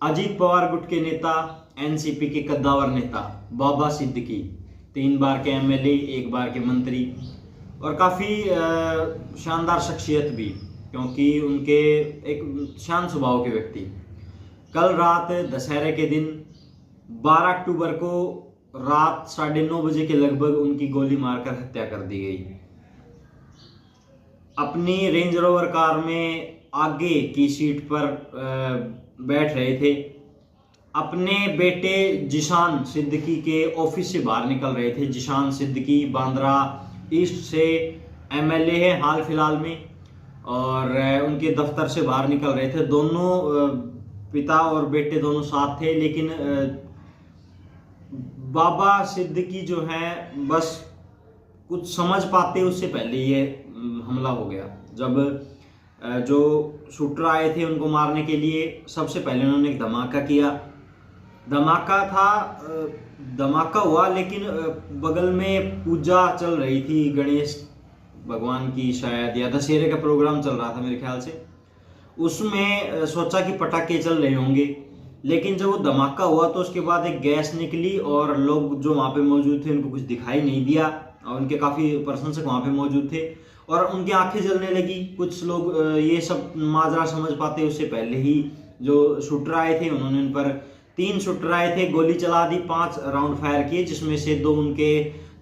अजीत पवार गुट के नेता, एनसीपी के कद्दावर नेता बाबा सिद्दीकी 3 बार के एमएलए, 1 बार के मंत्री और काफ़ी शानदार शख्सियत भी, क्योंकि उनके एक शांत स्वभाव के व्यक्ति कल रात दशहरे के दिन 12 अक्टूबर को रात 9:30 बजे के लगभग उनकी गोली मारकर हत्या कर दी गई। अपनी रेंज रोवर कार में आगे की सीट पर बैठ रहे थे। अपने बेटे जिशान सिद्दीकी के ऑफिस से बाहर निकल रहे थे। जिशान सिद्दीकी बांद्रा ईस्ट से एमएलए है हाल फिलहाल में, और उनके दफ्तर से बाहर निकल रहे थे। दोनों पिता और बेटे दोनों साथ थे, लेकिन बाबा सिद्दीकी जो है बस कुछ समझ पाते उससे पहले ये हमला हो गया। जब जो शूटर आए थे उनको मारने के लिए, सबसे पहले उन्होंने एक धमाका किया। धमाका हुआ, लेकिन बगल में पूजा चल रही थी गणेश भगवान की, शायद, या दशहरे का प्रोग्राम चल रहा था मेरे ख्याल से। उसमें सोचा कि पटाखे चल रहे होंगे, लेकिन जब वो धमाका हुआ तो उसके बाद एक गैस निकली और लोग जो वहाँ पे मौजूद थे उनको कुछ दिखाई नहीं दिया, और उनके काफ़ी प्रशंसक वहाँ पे मौजूद थे और उनकी आंखें जलने लगी। कुछ लोग ये सब माजरा समझ पाते उससे पहले ही जो शूटर आए थे उन्होंने उन पर 3 शूटर आए थे, गोली चला दी, 5 राउंड फायर किए, जिसमें से 2 उनके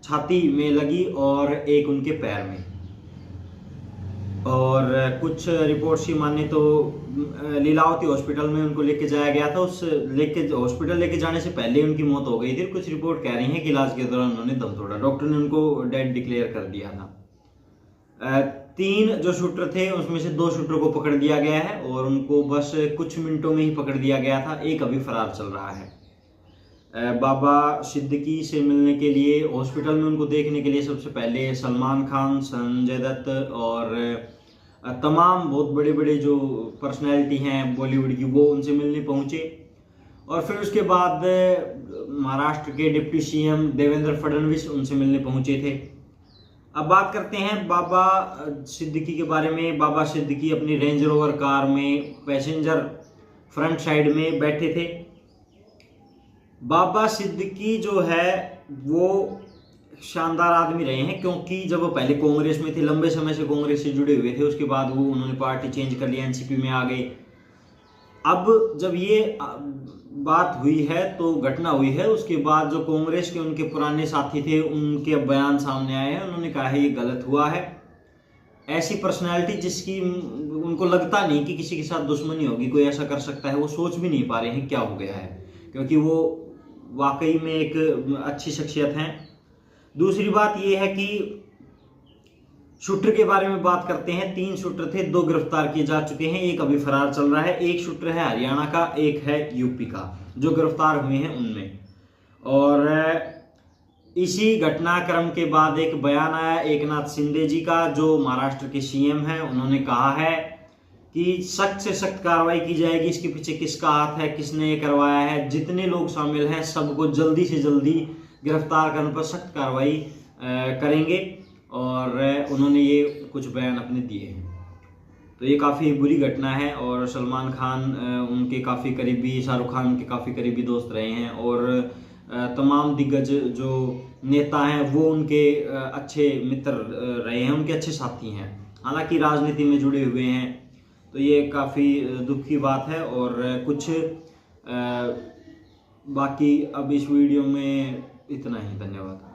छाती में लगी और 1 उनके पैर में। और कुछ रिपोर्ट्स की माने तो लीलावती हॉस्पिटल में उनको लेके जाया गया था। उस हॉस्पिटल लेके जाने से पहले उनकी मौत हो गई थी। कुछ रिपोर्ट कह रही हैं कि इलाज के दौरान उन्होंने दम तोड़ा, डॉक्टर ने उनको डेड डिक्लेयर कर दिया था। 3 जो शूटर थे उसमें से 2 शूटर को पकड़ दिया गया है और उनको बस कुछ मिनटों में ही पकड़ दिया गया था। 1 अभी फरार चल रहा है। बाबा सिद्दीकी से मिलने के लिए, हॉस्पिटल में उनको देखने के लिए सबसे पहले सलमान खान, संजय दत्त और तमाम बहुत बड़े बड़े जो पर्सनैलिटी हैं बॉलीवुड की, वो उनसे मिलने पहुंचे। और फिर उसके बाद महाराष्ट्र के डिप्टी सीएम देवेंद्र फडणवीस उनसे मिलने पहुंचे थे। अब बात करते हैं बाबा सिद्दीकी के बारे में। बाबा सिद्दीकी अपनी रेंज रोवर कार में पैसेंजर फ्रंट साइड में बैठे थे। बाबा सिद्दीकी जो है वो शानदार आदमी रहे हैं, क्योंकि जब वो पहले कांग्रेस में थे, लंबे समय से कांग्रेस से जुड़े हुए थे, उसके बाद वो उन्होंने पार्टी चेंज कर लिया, एनसीपी में आ गए। अब जब ये बात हुई है तो घटना हुई है, उसके बाद जो कांग्रेस के उनके पुराने साथी थे उनके बयान सामने आए हैं। उन्होंने कहा है ये गलत हुआ है। ऐसी पर्सनैलिटी जिसकी उनको लगता नहीं कि किसी के साथ दुश्मनी होगी, कोई ऐसा कर सकता है, वो सोच भी नहीं पा रहे हैं क्या हो गया है, क्योंकि वो वाकई में एक अच्छी शख्सियत हैं। दूसरी बात यह है कि शूटर के बारे में बात करते हैं। 3 शूटर थे, 2 गिरफ्तार किए जा चुके हैं, 1 अभी फरार चल रहा है। 1 शूटर है हरियाणा का, 1 है यूपी का, जो गिरफ्तार हुए हैं उनमें। और इसी घटनाक्रम के बाद एक बयान आया एकनाथ शिंदे जी का, जो महाराष्ट्र के सीएम हैं। उन्होंने कहा है कि सख्त से सख्त कार्रवाई की जाएगी, इसके पीछे किसका हाथ है, किसने ये करवाया है, जितने लोग शामिल हैं सबको जल्दी से जल्दी गिरफ्तार करने पर सख्त कार्रवाई करेंगे। और उन्होंने ये कुछ बयान अपने दिए हैं। तो ये काफ़ी बुरी घटना है, और सलमान खान उनके काफ़ी करीबी, शाहरुख खान उनके काफ़ी करीबी दोस्त रहे हैं, और तमाम दिग्गज जो नेता हैं वो उनके अच्छे मित्र रहे हैं, उनके अच्छे साथी हैं, हालांकि राजनीति में जुड़े हुए हैं। तो ये काफ़ी दुख की बात है। और कुछ बाकी अब इस वीडियो में इतना ही। धन्यवाद।